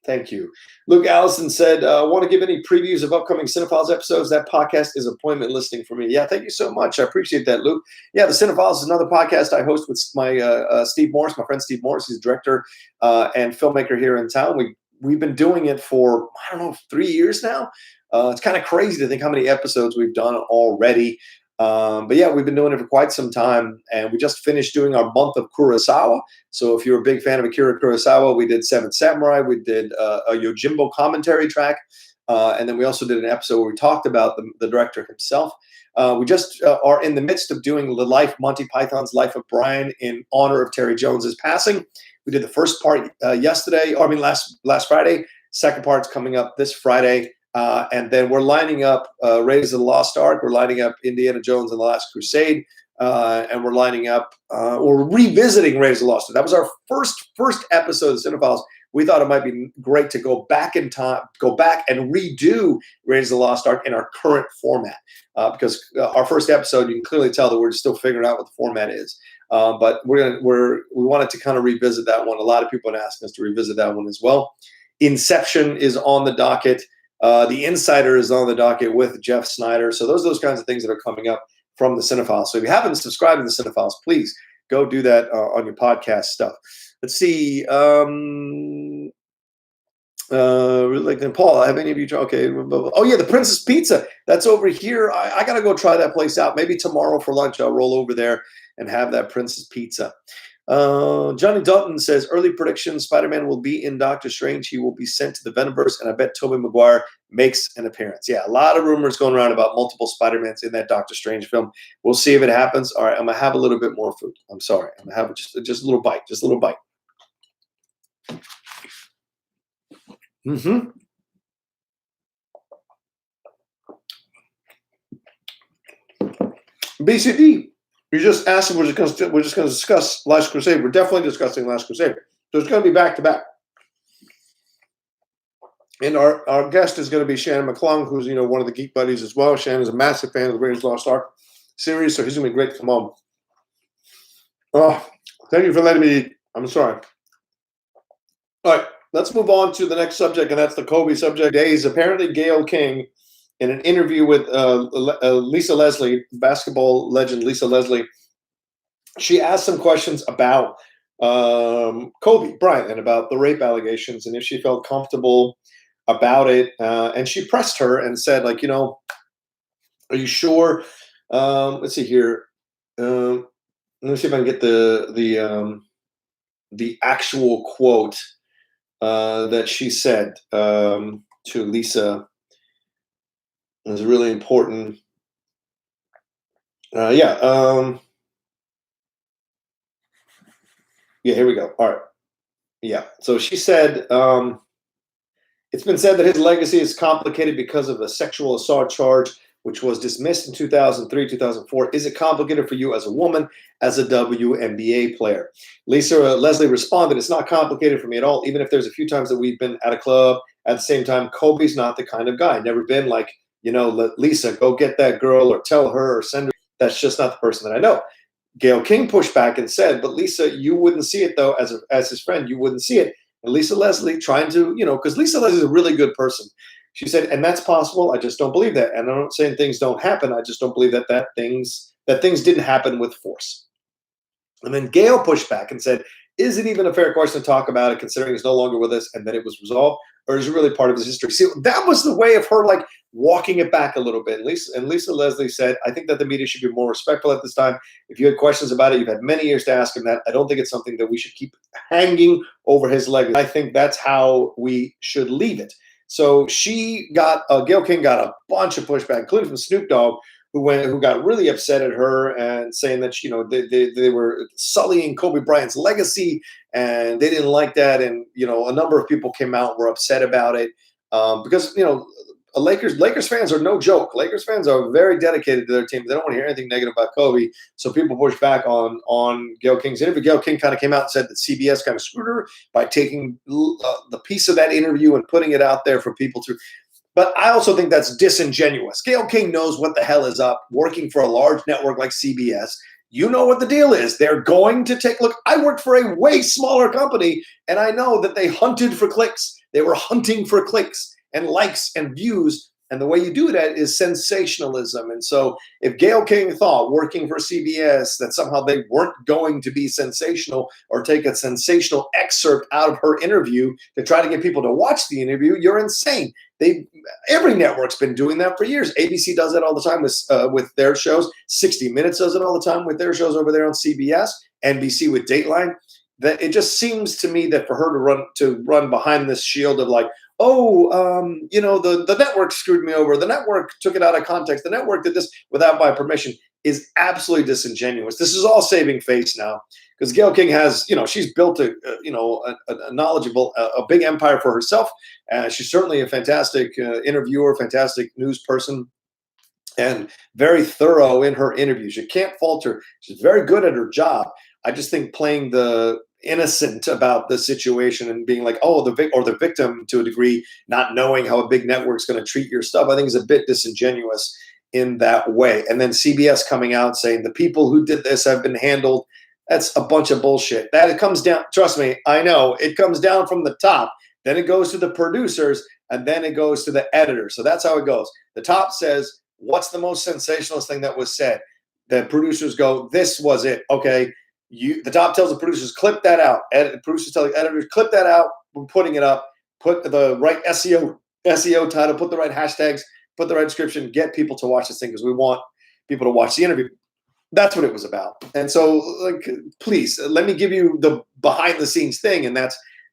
Thank you. Luke Allison said, want to give any previews of upcoming Cinephiles episodes? That podcast is appointment listing for me. Yeah, thank you so much. I appreciate that, Luke. Yeah, the Cinephiles is another podcast I host with my Steve Morris, my friend Steve Morris. He's director and filmmaker here in town. We've been doing it for, I don't know, 3 years now. It's kind of crazy to think how many episodes we've done already. But yeah, we've been doing it for quite some time, and we just finished doing our month of Kurosawa. So if you're a big fan of Akira Kurosawa, we did Seven Samurai, we did a Yojimbo commentary track, and then we also did an episode where we talked about the director himself. We just are in the midst of doing Monty Python's Life of Brian in honor of Terry Jones's passing. We did the first part last Friday. Second part's coming up this Friday. And then we're lining up Raiders of the Lost Ark. We're lining up Indiana Jones and the Last Crusade. And we're lining up, or revisiting Raiders of the Lost Ark. That was our first episode of Cinephiles. We thought it might be great to go back in time, go back and redo Raiders of the Lost Ark in our current format. Because our first episode, you can clearly tell that we're still figuring out what the format is. But we wanted to kind of revisit that one. A lot of people have been asking us to revisit that one as well. Inception is on the docket. The Insider is on the docket with Jeff Snyder. So those are those kinds of things that are coming up from the Cinephiles. So if you haven't subscribed to the Cinephiles, please go do that on your podcast stuff. Let's see. Paul, have any of you tried? Okay. Oh, yeah, the Princess Pizza. That's over here. I got to go try that place out. Maybe tomorrow for lunch I'll roll over there and have that Princess Pizza. Johnny Dutton says, early prediction, Spider-Man will be in Doctor Strange. He will be sent to the Venomverse, and I bet Tobey Maguire makes an appearance. Yeah, a lot of rumors going around about multiple Spider-Mans in that Doctor Strange film. We'll see if it happens. All right, I'm going to have a little bit more food. I'm sorry. I'm going to have just a little bite. Just a little bite. BCD. You just asked if we're just going to discuss Last Crusade. We're definitely discussing Last Crusade. So it's going to be back to back. And our guest is going to be Shannon McClung, who's one of the Geek Buddies as well. Shannon is a massive fan of the Raiders of the Lost Ark series, so he's going to be great to come on. Oh, thank you for letting me eat. I'm sorry. All right, let's move on to the next subject, and that's the Kobe subject. Today is apparently Gayle King, in an interview with Lisa Leslie, basketball legend Lisa Leslie. She asked some questions about Kobe Bryant and about the rape allegations, and if she felt comfortable about it. And she pressed her and said, are you sure? Let's see here. Let me see if I can get the actual quote that she said to Lisa. It was really important. Yeah, here we go. All right. Yeah. So she said, it's been said that his legacy is complicated because of a sexual assault charge, which was dismissed in 2003, 2004. Is it complicated for you as a woman, as a WNBA player? Lisa Leslie responded, it's not complicated for me at all. Even if there's a few times that we've been at a club at the same time, Kobe's not the kind of guy. Never been like, let Lisa go get that girl or tell her or send her. That's just not the person that I know. Gayle King pushed back and said, but Lisa, you wouldn't see it though, as his friend, you wouldn't see it. And Lisa Leslie trying to, because Lisa Leslie is a really good person. She said, and that's possible. I just don't believe that. And I'm not saying things don't happen. I just don't believe that things that things didn't happen with force. And then Gayle pushed back and said, is it even a fair question to talk about it considering he's no longer with us and then it was resolved? Or is it really part of his history? See, that was the way of her like walking it back a little bit. Lisa Leslie said, I think that the media should be more respectful at this time. If you had questions about it, you've had many years to ask him that. I don't think it's something that we should keep hanging over his legacy. I think that's how we should leave it. So Gayle King got a bunch of pushback, including from Snoop Dogg, who got really upset at her and saying that they were sullying Kobe Bryant's legacy and they didn't like that, and a number of people came out and were upset about it because Lakers fans are no joke. Lakers fans are very dedicated to their team. They don't want to hear anything negative about Kobe. So people pushed back on Gayle King's interview. Gayle King kind of came out and said that CBS kind of screwed her by taking the piece of that interview and putting it out there for people to. But I also think that's disingenuous. Gayle King knows what the hell is up working for a large network like CBS. You know what the deal is. They're going to look, I worked for a way smaller company, and I know that they hunted for clicks. They were hunting for clicks and likes and views. And the way you do that is sensationalism. And so if Gayle King thought working for CBS that somehow they weren't going to be sensational or take a sensational excerpt out of her interview to try to get people to watch the interview, you're insane. Every network's been doing that for years. ABC does that all the time with their shows. 60 Minutes does it all the time with their shows over there on CBS. NBC with Dateline. That it just seems to me that for her to run behind this shield of like, the network screwed me over. The network took it out of context. The network did this without my permission is absolutely disingenuous. This is all saving face now because Gayle King has, she's built a knowledgeable, a big empire for herself. She's certainly a fantastic interviewer, fantastic news person, and very thorough in her interviews. You can't fault her. She's very good at her job. I just think playing the innocent about the situation and being like, the victim to a degree, not knowing how a big network's going to treat your stuff, I think is a bit disingenuous in that way. And then CBS coming out saying the people who did this have been handled. That's a bunch of bullshit. That it comes down, trust me, I know, it comes down from the top. Then it goes to the producers, and then it goes to the editor. So that's how it goes. The top says, what's the most sensationalist thing that was said? The producers go, this was it. Okay. The top tells the producers, clip that out. Producers tell the editors, clip that out. We're putting it up. Put the right SEO title. Put the right hashtags. Put the right description. Get people to watch this thing because we want people to watch the interview. That's what it was about. And so, please let me give you the behind the scenes thing. And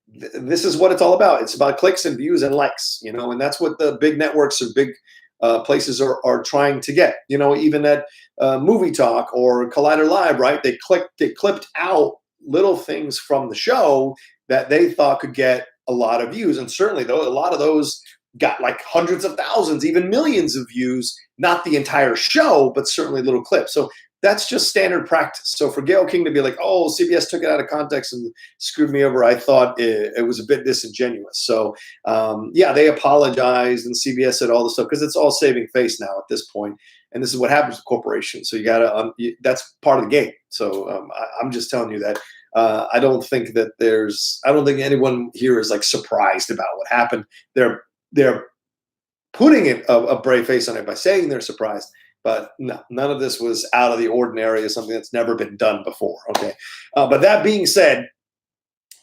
this is what it's all about. It's about clicks and views and likes. And that's what the big networks and big places are trying to get. Even at Movie Talk or Collider Live, right? They clipped out little things from the show that they thought could get a lot of views, and certainly though a lot of those got like hundreds of thousands, even millions of views. Not the entire show, but certainly little clips. So that's just standard practice. So for Gayle King to be like, oh, CBS took it out of context and screwed me over, I thought it was a bit disingenuous. So, they apologized and CBS said all this stuff because it's all saving face now at this point. And this is what happens with corporations. So you got to, that's part of the game. So I'm just telling you that I don't think anyone here is like surprised about what happened. They're putting a brave face on it by saying they're surprised. But no, none of this was out of the ordinary or something that's never been done before. Okay. But that being said,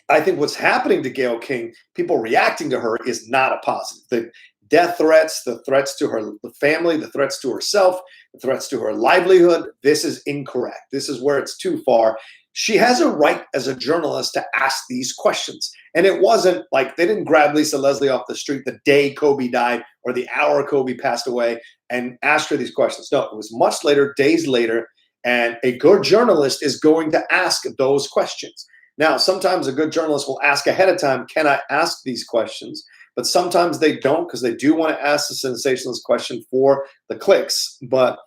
I think what's happening to Gayle King, people reacting to her, is not a positive. The death threats, the threats to her family, the threats to herself, the threats to her livelihood, this is incorrect. This is where it's too far. She has a right as a journalist to ask these questions. And it wasn't like they didn't grab Lisa Leslie off the street the day Kobe died or the hour Kobe passed away and ask her these questions. No, it was much later, days later, and a good journalist is going to ask those questions. Now, sometimes a good journalist will ask ahead of time, can I ask these questions? But sometimes they don't because they do want to ask the sensationalist question for the clicks. But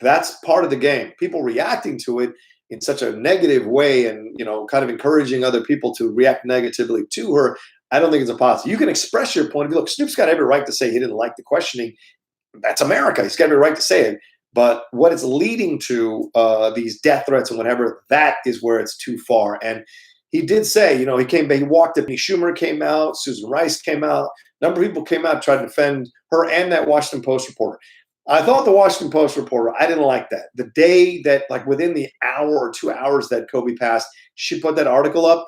that's part of the game. People reacting to it in such a negative way and, kind of encouraging other people to react negatively to her, I don't think it's a positive. You can express your point of view. Look, Snoop's got every right to say he didn't like the questioning. That's America. He's got every right to say it. But what it's leading to, these death threats and whatever, that is where it's too far. And he did say, he walked up. Schumer came out. Susan Rice came out. A number of people came out, tried to defend her and that Washington Post reporter. I thought the Washington Post reporter, I didn't like that. The day that, like within the hour or 2 hours that Kobe passed, she put that article up.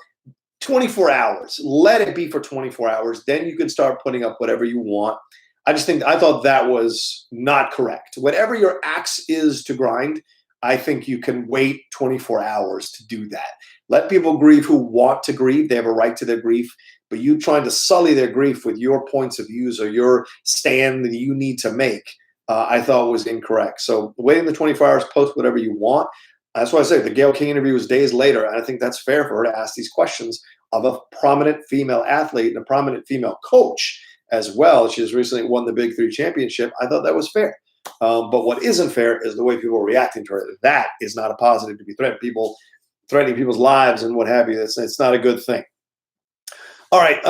24 hours. Let it be for 24 hours. Then you can start putting up whatever you want. I thought that was not correct. Whatever your axe is to grind, I think you can wait 24 hours to do that. Let people grieve who want to grieve. They have a right to their grief. But you trying to sully their grief with your points of views or your stand that you need to make, I thought was incorrect. So waiting the 24 hours, post whatever you want. That's why I say the Gayle King interview was days later, and I think that's fair for her to ask these questions of a prominent female athlete and a prominent female coach as well. She has recently won the Big Three championship. I thought that was fair. But what isn't fair is the way people are reacting to her. That is not a positive to be threatening people's lives and what have you. It's not a good thing. All right,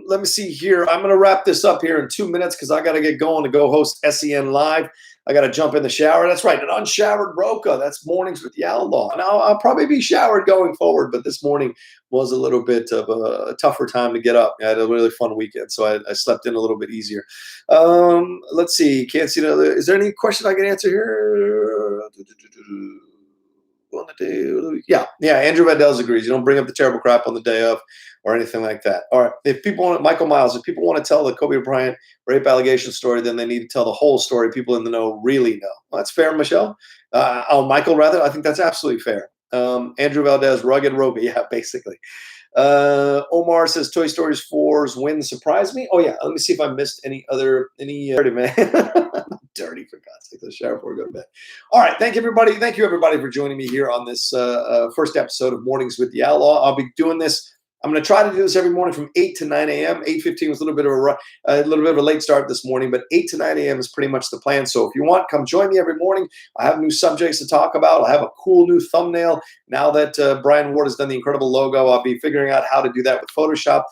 let me see here. I'm going to wrap this up here in 2 minutes because I got to get going to go host SEN Live. I got to jump in the shower. That's right, an unshowered Rocha. That's Mornings with the Outlaw. And I'll probably be showered going forward, but this morning was a little bit of a tougher time to get up. I had a really fun weekend, so I slept in a little bit easier. Let's see. Can't see another. Is there any question I can answer here? Yeah. Andrew Vandels agrees. You don't bring up the terrible crap on the day of or anything like that. All right. If people want, Michael Miles, if people want to tell the Kobe Bryant rape allegation story, then they need to tell the whole story. People in the know really know. Well, that's fair, Michelle. Michael, rather. I think that's absolutely fair. Andrew Valdez, rugged Roby. Yeah, basically. Omar says Toy Story 4's win surprised me. Oh yeah, let me see if I missed any dirty man. Dirty, for God's sake. Let's shower before we go to bed. All right, thank you everybody for joining me here on this first episode of Mornings with the Outlaw. I'll be doing this. I'm going to try to do this every morning from 8 to 9 a.m. 8:15 was a little bit of a late start this morning, but 8 to 9 a.m. is pretty much the plan. So if you want, come join me every morning. I have new subjects to talk about. I have a cool new thumbnail. Now that Brian Ward has done the incredible logo, I'll be figuring out how to do that with Photoshop.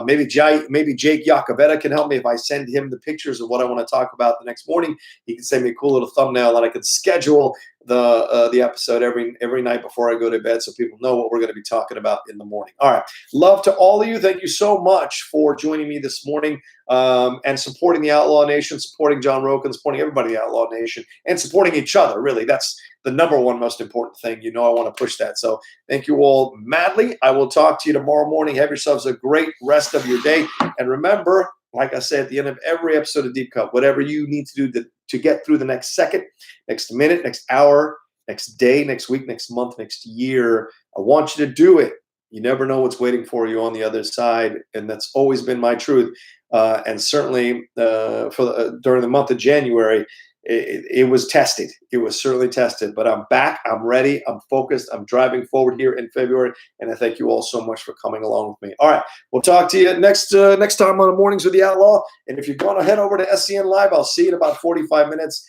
Maybe Jake Yacovetta can help me if I send him the pictures of what I want to talk about the next morning. He can send me a cool little thumbnail, and I can schedule the episode every night before I go to bed, so people know what we're going to be talking about in the morning. All right, love to all of you. Thank you so much for joining me this morning and supporting the Outlaw Nation, supporting John Rocha, supporting everybody in the Outlaw Nation, and supporting each other. Really, that's the number one most important thing. You know, I want to push that. So thank you all madly. I will talk to you tomorrow morning. Have yourselves a great rest of your day. And remember, like I said at the end of every episode of Deep Cut, whatever you need to do to get through the next second, next minute, next hour, next day, next week, next month, next year, I want you to do it. You never know what's waiting for you on the other side. And that's always been my truth. And certainly during the month of January, it was tested. It was certainly tested, but I'm back. I'm ready. I'm focused. I'm driving forward here in February, and I thank you all so much for coming along with me. All right, we'll talk to you next time on the Mornings with the Outlaw. And if you're going to head over to SCN Live, I'll see you in about 45 minutes.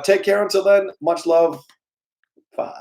Take care until then. Much love. 5.